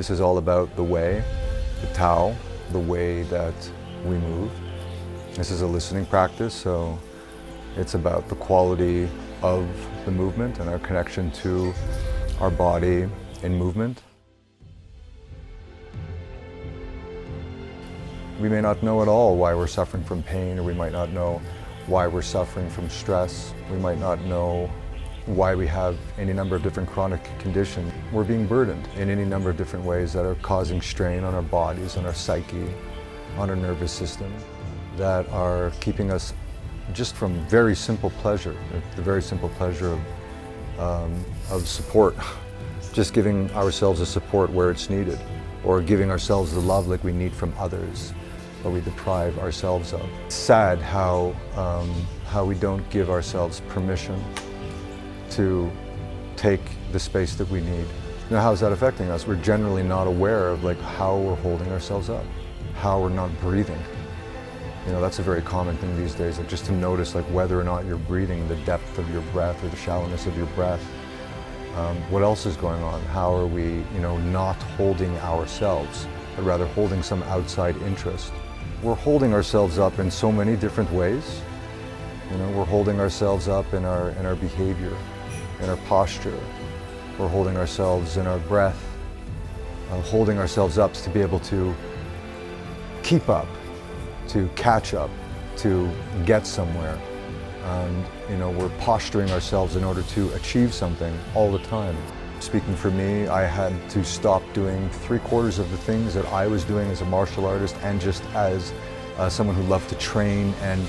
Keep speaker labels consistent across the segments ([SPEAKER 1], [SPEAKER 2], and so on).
[SPEAKER 1] practice is all about the way, the TAO, the way that we move. This is a listening practice, so it's about the quality of the movement and our connection to our body in movement. We may not know at all why we're suffering from pain, or we might not know why we're suffering from stress. We might not know why we have any number of different chronic conditions. We're being burdened in any number of different ways that are causing strain on our bodies, on our psyche, on our nervous system, that are keeping us just from very simple pleasure, the very simple pleasure of support, just giving ourselves a support where it's needed, or giving ourselves the love like we need from others, or we deprive ourselves of. It's sad how we don't give ourselves permission to take the space that we need. Now, how is that affecting us? We're generally not aware of how we're holding ourselves up, how we're not breathing. That's a very common thing these days, just to notice whether or not you're breathing, the depth of your breath or the shallowness of your breath. What else is going on? How are we, not holding ourselves, but rather holding some outside interest? We're holding ourselves up in so many different ways. We're holding ourselves up in our behavior, in our posture. We're holding ourselves in our breath, holding ourselves up to be able to keep up, to catch up, to get somewhere. And we're posturing ourselves in order to achieve something all the time. Speaking for me, I had to stop doing 3/4 of the things that I was doing as a martial artist, and just as someone who loved to train and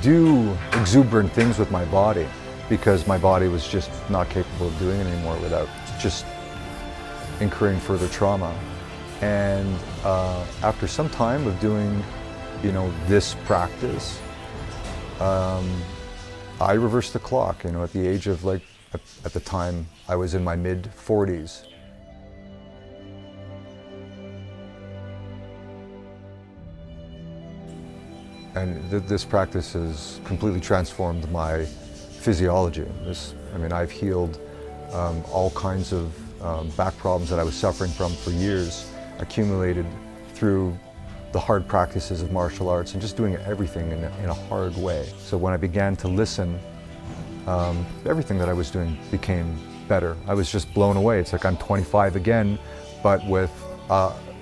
[SPEAKER 1] do exuberant things with my body, because my body was just not capable of doing it anymore without just incurring further trauma. And after some time of doing this practice, I reversed the clock, at the age of at the time I was in my mid-40s. And this practice has completely transformed my physiology. I've healed all kinds of back problems that I was suffering from for years, accumulated through the hard practices of martial arts and just doing everything in a hard way. So when I began to listen, everything that I was doing became better. I was just blown away. It's like I'm 25 again, but with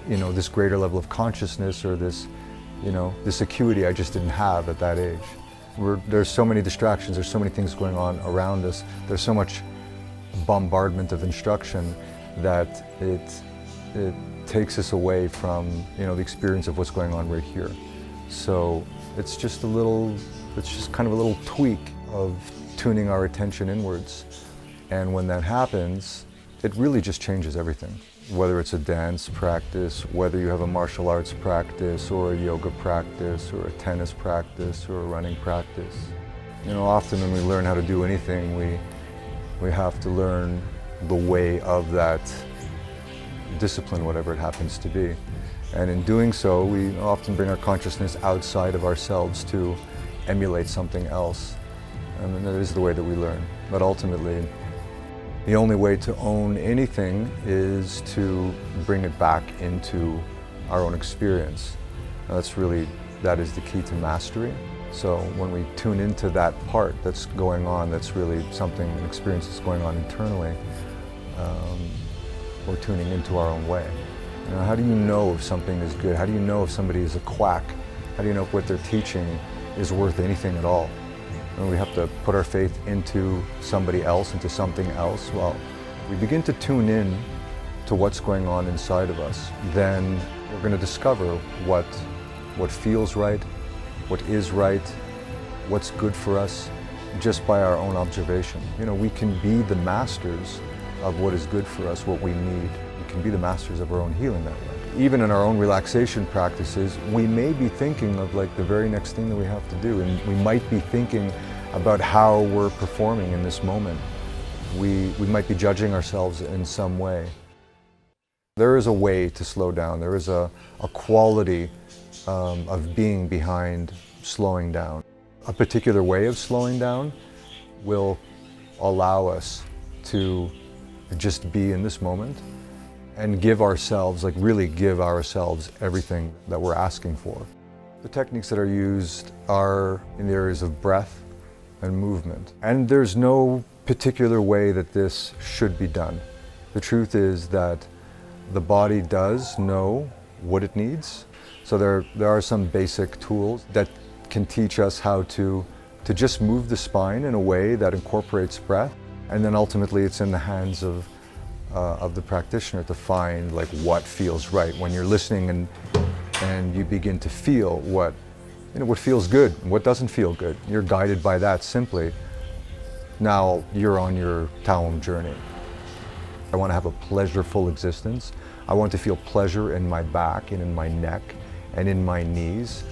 [SPEAKER 1] this greater level of consciousness, or this acuity I just didn't have at that age. There's so many distractions, there's so many things going on around us, there's so much bombardment of instruction that it takes us away from the experience of what's going on right here. So it's just kind of a little tweak of tuning our attention inwards. And when that happens, it really just changes everything. Whether it's a dance practice, whether you have a martial arts practice, or a yoga practice, or a tennis practice, or a running practice. Often when we learn how to do anything, we have to learn the way of that discipline, whatever it happens to be. And in doing so, we often bring our consciousness outside of ourselves to emulate something else. And that is the way that we learn. But ultimately, the only way to own anything is to bring it back into our own experience. That is the key to mastery. So when we tune into that part that's going on, that's really an experience that's going on internally, we're tuning into our own way. How do you know if something is good? How do you know if somebody is a quack? How do you know if what they're teaching is worth anything at all? And we have to put our faith into somebody else, into something else. Well, we begin to tune in to what's going on inside of us, then we're going to discover what feels right, what is right, what's good for us, just by our own observation. We can be the masters of what is good for us, what we need. We can be the masters of our own healing that way. Even in our own relaxation practices, we may be thinking of the very next thing that we have to do, and we might be thinking about how we're performing in this moment. We might be judging ourselves in some way. There is a way to slow down. There is a quality of being behind slowing down. A particular way of slowing down will allow us to just be in this moment and give ourselves, like really give ourselves everything that we're asking for. The techniques that are used are in the areas of breath and movement. And there's no particular way that this should be done. The truth is that the body does know what it needs. So there are some basic tools that can teach us how to just move the spine in a way that incorporates breath. And then ultimately it's in the hands of the practitioner to find like what feels right. When you're listening and you begin to feel what feels good and what doesn't feel good, you're guided by that simply. Now you're on your TAO OM journey. I want to have a pleasureful existence. I want to feel pleasure in my back and in my neck and in my knees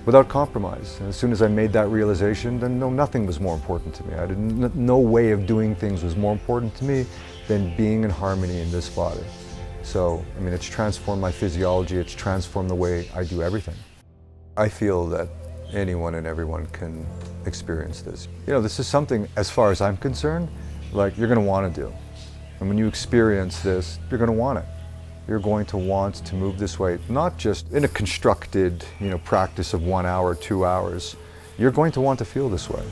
[SPEAKER 1] without compromise. And as soon as I made that realization, then nothing was more important to me. No way of doing things was more important to me than being in harmony in this body. So, I mean, it's transformed my physiology, it's transformed the way I do everything. I feel that anyone and everyone can experience this. You know, this is something, as far as I'm concerned, like you're going to want to do. And when you experience this, you're going to want it. You're going to want to move this way, not just in a constructed, practice of 1 hour, 2 hours. You're going to want to feel this way.